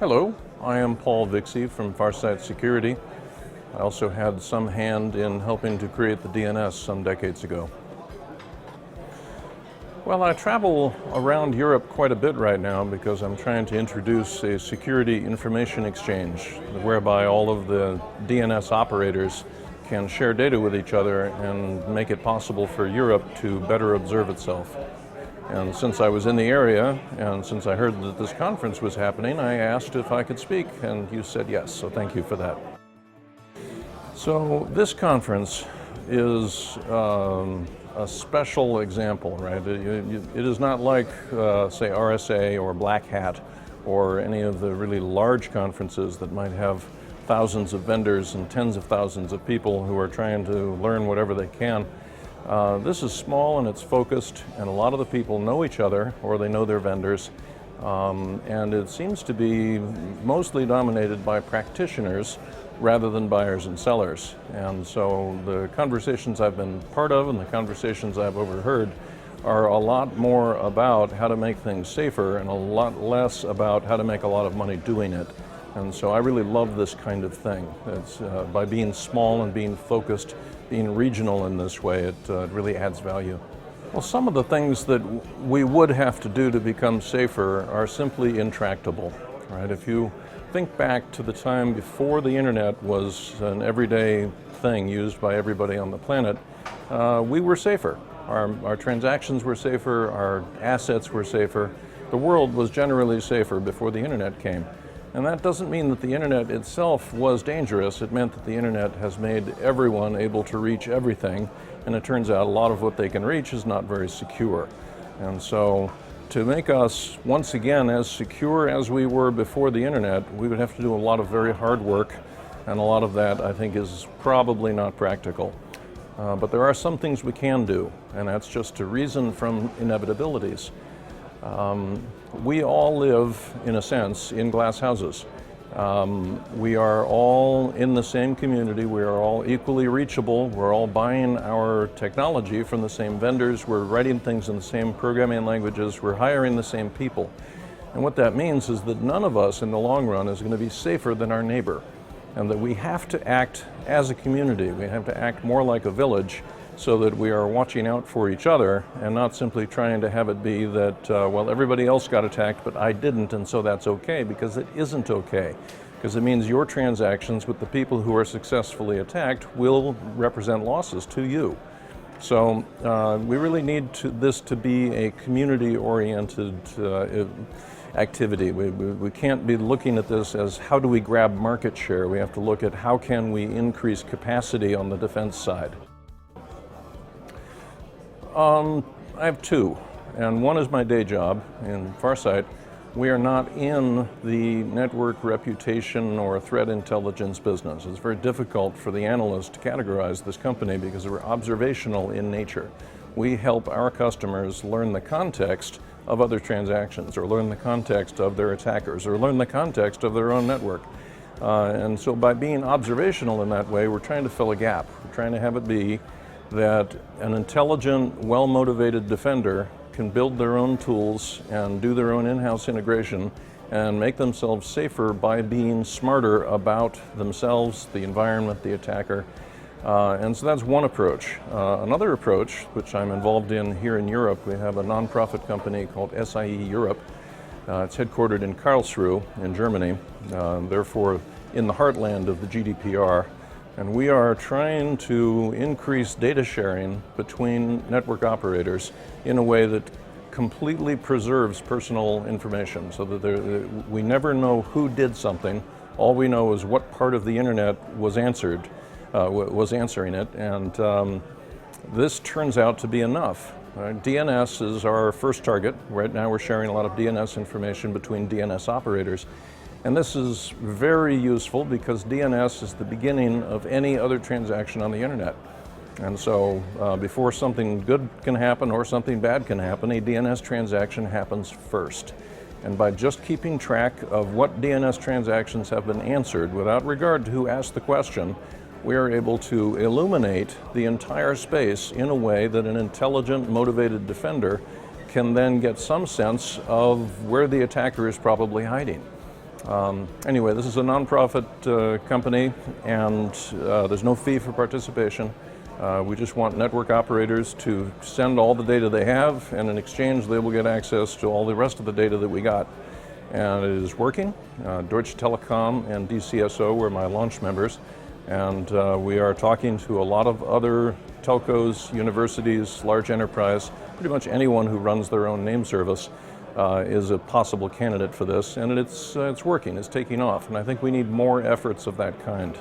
Hello, I am Paul Vixie from Farsight Security. I also had some hand in helping to create the DNS some decades ago. Well, I travel around Europe quite a bit right now because I'm trying to introduce a security information exchange whereby all of the DNS operators can share data with each other and make it possible for Europe to better observe itself. And since I was in the area, and since I heard that this conference was happening, I asked if I could speak, and you said yes, so thank you for that. So this conference is a special example, right? It is not like, say, RSA or Black Hat or any of the really large conferences that might have thousands of vendors and tens of thousands of people who are trying to learn whatever they can. This is small and it's focused, and a lot of the people know each other or they know their vendors, and it seems to be mostly dominated by practitioners rather than buyers and sellers. And so the conversations I've been part of and the conversations I've overheard are a lot more about how to make things safer and a lot less about how to make a lot of money doing it. And so I really love this kind of thing. It's, by being small and being focused, being regional in this way, it really adds value. Well, some of the things that we would have to do to become safer are simply intractable, right? If you think back to the time before the internet was an everyday thing used by everybody on the planet, we were safer. Our transactions were safer, our assets were safer. The world was generally safer before the internet came. And that doesn't mean that the internet itself was dangerous. It meant that the internet has made everyone able to reach everything, and it turns out a lot of what they can reach is not very secure. And so to make us once again as secure as we were before the internet, we would have to do a lot of very hard work, and a lot of that I think is probably not practical. But there are some things we can do, and that's just to reason from inevitabilities. We all live, in a sense, in glass houses. We are all in the same community, we are all equally reachable, we're all buying our technology from the same vendors, we're writing things in the same programming languages, we're hiring the same people. And what that means is that none of us in the long run is going to be safer than our neighbor, and that we have to act as a community, we have to act more like a village, so that we are watching out for each other and not simply trying to have it be that, well, everybody else got attacked, but I didn't, and so that's okay, because it isn't okay. Because it means your transactions with the people who are successfully attacked will represent losses to you. So we really need this to be a community-oriented activity. We can't be looking at this as how do we grab market share. We have to look at how can we increase capacity on the defense side. I have two, and one is my day job in Farsight. We are not in the network reputation or threat intelligence business. It's very difficult for the analyst to categorize this company because we're observational in nature. We help our customers learn the context of other transactions, or learn the context of their attackers, or learn the context of their own network. And so by being observational in that way, we're trying to fill a gap. We're trying to have it be that an intelligent, well-motivated defender can build their own tools and do their own in-house integration and make themselves safer by being smarter about themselves, the environment, the attacker. And so that's one approach. Another approach, which I'm involved in here in Europe, we have a nonprofit company called SIE Europe. It's headquartered in Karlsruhe in Germany, therefore in the heartland of the GDPR. And we are trying to increase data sharing between network operators in a way that completely preserves personal information, so that we never know who did something. All we know is what part of the internet was answering it, and this turns out to be enough. DNS is our first target. Right now we're sharing a lot of DNS information between DNS operators. And this is very useful because DNS is the beginning of any other transaction on the internet. And so before something good can happen or something bad can happen, a DNS transaction happens first. And by just keeping track of what DNS transactions have been answered without regard to who asked the question, we are able to illuminate the entire space in a way that an intelligent, motivated defender can then get some sense of where the attacker is probably hiding. Anyway, this is a nonprofit company, and there's no fee for participation. We just want network operators to send all the data they have, and in exchange they will get access to all the rest of the data that we got. And it is working. Deutsche Telekom and DCSO were my launch members, and we are talking to a lot of other telcos, universities, large enterprise, pretty much anyone who runs their own name service is a possible candidate for this, and it's working, it's taking off, and I think we need more efforts of that kind.